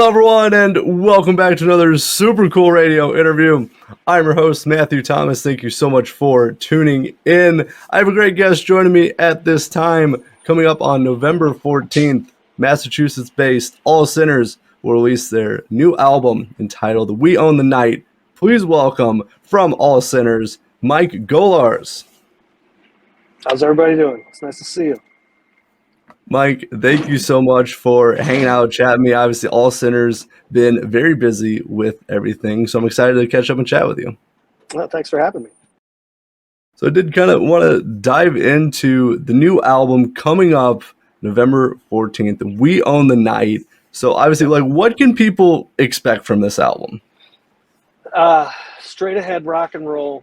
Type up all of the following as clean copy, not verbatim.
Hello, everyone, and welcome back to another super cool radio interview. I'm your host, Matthew Thomas. Thank you so much for tuning in. I have a great guest joining me at this time. Coming up on November 14th, Massachusetts-based All Sinners will release their new album entitled We Own the Night. Please welcome, from All Sinners, Mike Golarz. How's everybody doing? It's nice to see you. Mike, thank you so much for hanging out, chatting me. Obviously, All Sinners been very busy with everything, so I'm excited to catch up and chat with you. Well, thanks for having me. So I did kind of want to dive into the new album coming up November 14th, We Own the Night. So obviously, what can people expect from this album? Straight ahead rock and roll,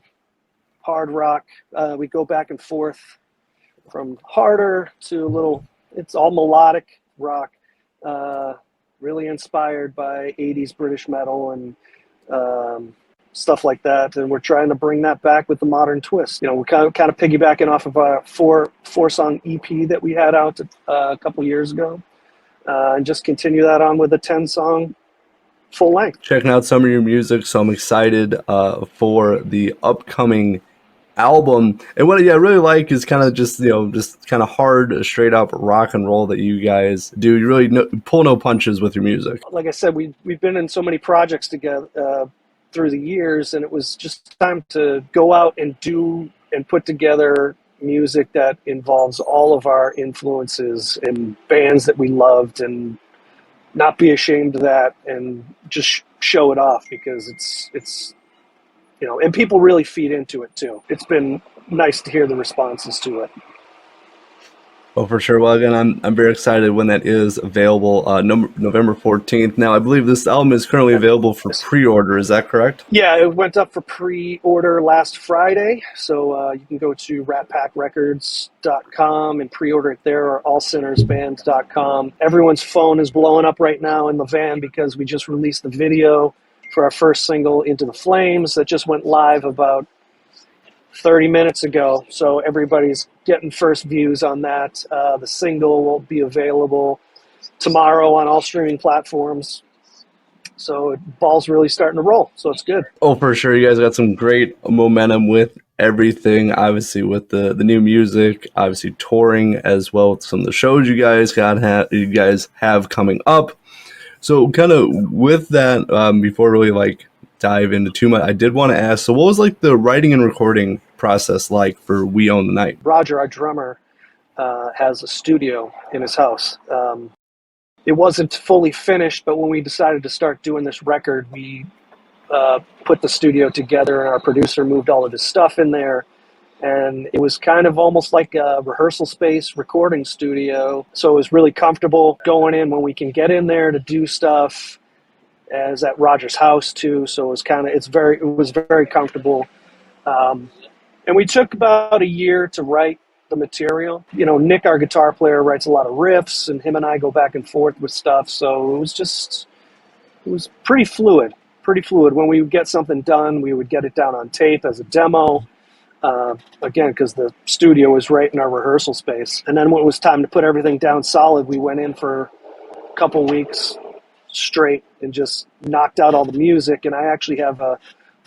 hard rock. We go back and forth from harder to a little, it's all melodic rock, really inspired by 80s British metal and stuff like that. And we're trying to bring that back with the modern twist. You know, we're kind of piggybacking off of a four-song EP that we had out a couple years ago, and just continue that on with a 10-song full length. Checking out some of your music, so I'm excited for the upcoming album. And what I really like is kind of just kind of hard, straight up rock and roll that you guys do. You really pull no punches with your music. Like I said, we've been in so many projects together through the years, and it was just time to go out and do and put together music that involves all of our influences and bands that we loved, and not be ashamed of that and just show it off, because it's and people really feed into it too. It's been nice to hear the responses to it. Oh, for sure. Well, again, I'm very excited when that is available, November 14th. Now, I believe this album is currently available for pre-order. Is that correct? Yeah, it went up for pre-order last Friday. So you can go to ratpackrecords.com and pre-order it there, or allsinnersband.com. Everyone's phone is blowing up right now in the van because we just released the video for our first single, Into the Flames, that just went live about 30 minutes ago. So everybody's getting first views on that. The single will be available tomorrow on all streaming platforms. So ball's really starting to roll. So it's good. Oh, for sure. You guys got some great momentum with everything, obviously with the new music, obviously touring as well with some of the shows you guys have coming up. So kind of with that, before really dive into too much, I did want to ask, so what was the writing and recording process like for We Own the Night? Roger, our drummer, has a studio in his house. It wasn't fully finished, but when we decided to start doing this record, we put the studio together, and our producer moved all of his stuff in there. And it was kind of almost like a rehearsal space, recording studio. So it was really comfortable going in when we can get in there to do stuff, as at Roger's house too. So it was very comfortable. And we took about a year to write the material. Nick, our guitar player, writes a lot of riffs, and him and I go back and forth with stuff. So it was pretty fluid. When we would get something done, we would get it down on tape as a demo. Again, because the studio was right in our rehearsal space. And then when it was time to put everything down solid, we went in for a couple weeks straight and just knocked out all the music. And I actually have a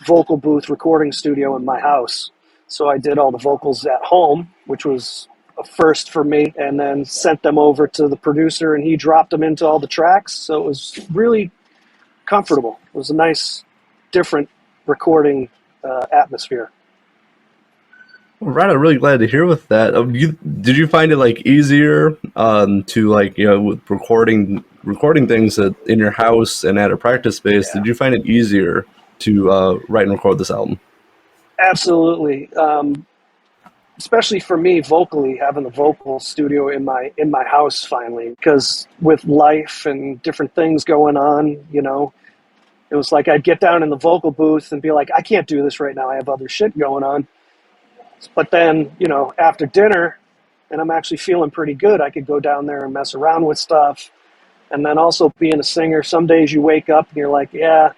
vocal booth recording studio in my house. So I did all the vocals at home, which was a first for me, and then sent them over to the producer, and he dropped them into all the tracks. So it was really comfortable. It was a nice, different recording atmosphere. Right, I'm really glad to hear with that. Did you find it easier to with recording things in your house and at a practice space? Yeah. Did you find it easier to write and record this album? Absolutely, especially for me vocally, having the vocal studio in my house finally, because with life and different things going on, it was like I'd get down in the vocal booth and be like, I can't do this right now. I have other shit going on. But then, after dinner, and I'm actually feeling pretty good, I could go down there and mess around with stuff. And then also being a singer, some days you wake up and you're like, yeah,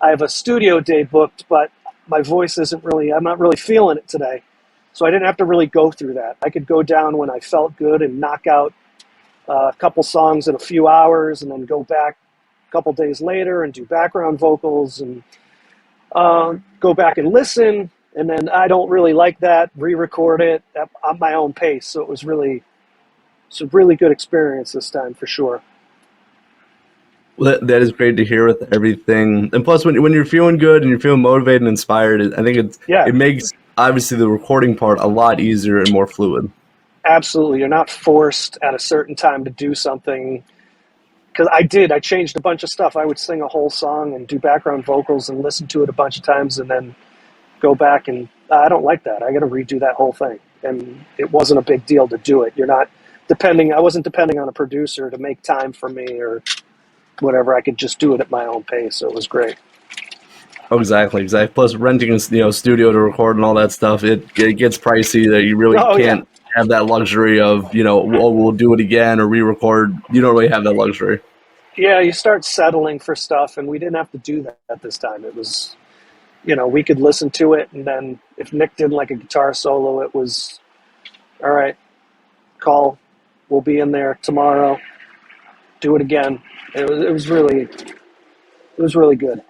I have a studio day booked, but my voice I'm not really feeling it today. So I didn't have to really go through that. I could go down when I felt good and knock out a couple songs in a few hours, and then go back a couple days later and do background vocals and go back and listen. And then I don't really like that, re-record it at my own pace. So it's a really good experience this time for sure. Well, that is great to hear with everything. And plus, when you're feeling good and you're feeling motivated and inspired, I think it makes, obviously, the recording part a lot easier and more fluid. Absolutely. You're not forced at a certain time to do something. Because I changed a bunch of stuff. I would sing a whole song and do background vocals and listen to it a bunch of times and then go back and I don't like that. I got to redo that whole thing. And it wasn't a big deal to do it. I wasn't depending on a producer to make time for me or whatever. I could just do it at my own pace. So it was great. Oh, exactly. Plus, renting a studio to record and all that stuff, it gets pricey. That you really can't have that luxury of we'll do it again or re-record. You don't really have that luxury. Yeah, you start settling for stuff, and we didn't have to do that this time. It was, we could listen to it, and then if Nick didn't like a guitar solo, it was, all right, call. We'll be in there tomorrow. Do it again. It was really good.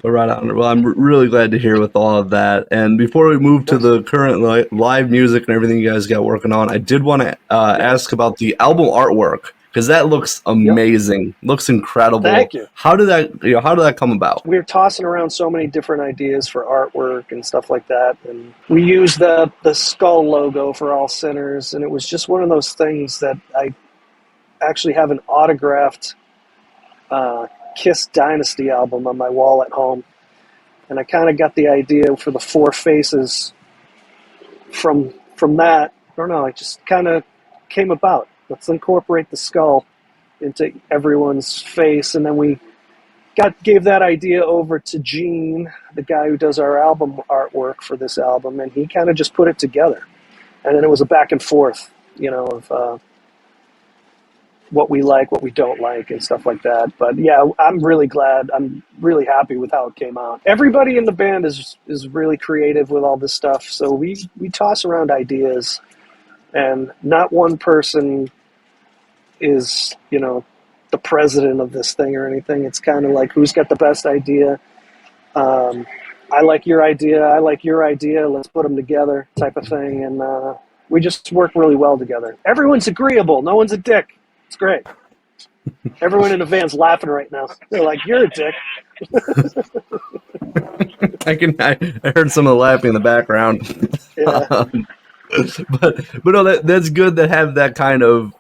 Right on. Well, I'm really glad to hear with all of that. And before we move to the current live music and everything you guys got working on, I did want to ask about the album artwork because that looks amazing. Looks incredible. Thank you. How did that come about? We were tossing around so many different ideas for artwork and stuff like that, and we used the skull logo for All Sinners, and it was just one of those things that I actually have an autographed Kiss Dynasty album on my wall at home, and I kind of got the idea for the four faces from that. I don't know, it just kind of came about. Let's incorporate the skull into everyone's face, and then we gave that idea over to Gene, the guy who does our album artwork for this album, and he kind of just put it together. And then it was a back and forth, of what we like, what we don't like, and stuff like that. But yeah, I'm really glad. I'm really happy with how it came out. Everybody in the band is really creative with all this stuff. So we toss around ideas, and not one person is, the president of this thing or anything. It's kind of like who's got the best idea. I like your idea. I like your idea. Let's put them together, type of thing. And we just work really well together. Everyone's agreeable. No one's a dick. It's great. Everyone in the van's laughing right now. They're like, "You're a dick." I heard some of the laughing in the background. Yeah. But no, that's good to have that kind of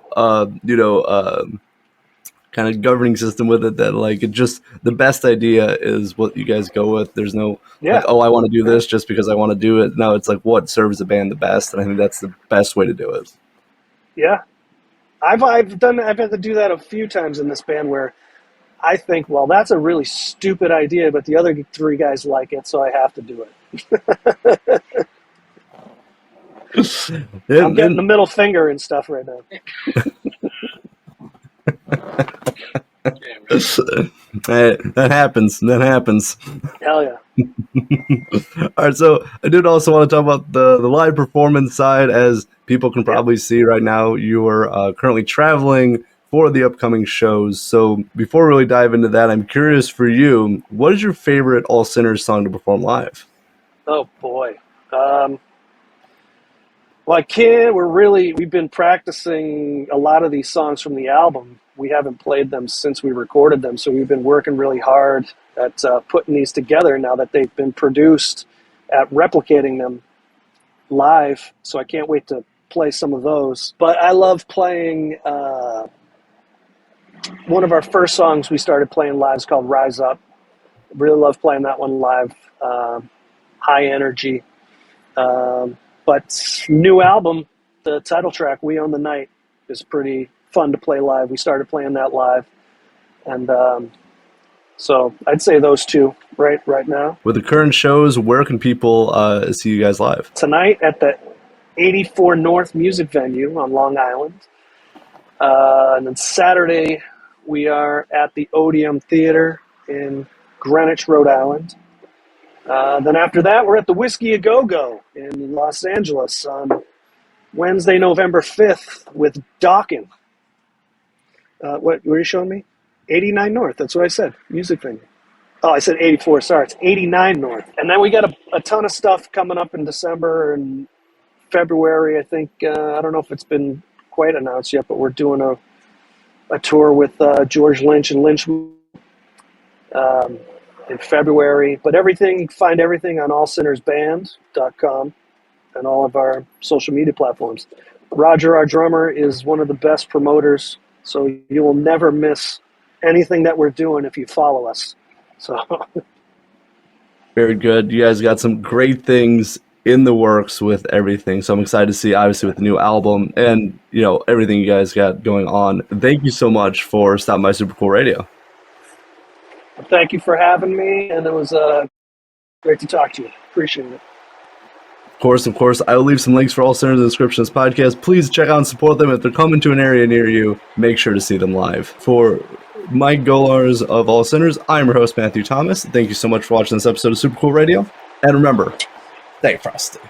kind of governing system with it. That it just the best idea is what you guys go with. There's no I want to do this just because I want to do it. No, it's like what serves the band the best, and I think that's the best way to do it. Yeah. I've had to do that a few times in this band where I think, well, that's a really stupid idea, but the other three guys like it, so I have to do it. I'm getting the middle finger and stuff right now. That happens. Hell yeah. All right, so I did also want to talk about the live performance side. As people can probably see right now, you are currently traveling for the upcoming shows. So before we really dive into that, I'm curious for you, what is your favorite All Sinners song to perform live? Oh boy. Well, we've been practicing a lot of these songs from the album. We haven't played them since we recorded them, so we've been working really hard at putting these together now that they've been produced, at replicating them live, so I can't wait to play some of those. But I love playing one of our first songs we started playing live is called Rise Up. Really love playing that one live. High energy. But new album, the title track, We Own the Night, is pretty fun to play live. We started playing that live. And so I'd say those two right now. With the current shows, where can people see you guys live? Tonight at the 84 North Music Venue on Long Island. And then Saturday, we are at the Odeum Theater in Greenwich, Rhode Island. Then after that, we're at the Whiskey A Go-Go in Los Angeles on Wednesday, November 5th with Dawkins. What were you showing me? 89 North. That's what I said. Music venue. Oh, I said 84. Sorry, it's 89 North. And then we got a ton of stuff coming up in December and February. I think I don't know if it's been quite announced yet, but we're doing a tour with George Lynch and Lynch in February. But find everything on allsinnersband.com and all of our social media platforms. Roger, our drummer, is one of the best promoters, so you will never miss anything that we're doing if you follow us. So Very good. You guys got some great things in the works with everything. So I'm excited to see, obviously, with the new album and, everything you guys got going on. Thank you so much for stopping by Super Cool Radio. thank you for having me, and it was great to talk to you. Appreciate it. Of course, I will leave some links for All Sinners in the description of this podcast. Please check out and support them. If they're coming to an area near you, make sure to see them live. For Mike Golarz of All Sinners, I'm your host, Matthew Thomas. Thank you so much for watching this episode of Super Cool Radio. And remember, stay frosty.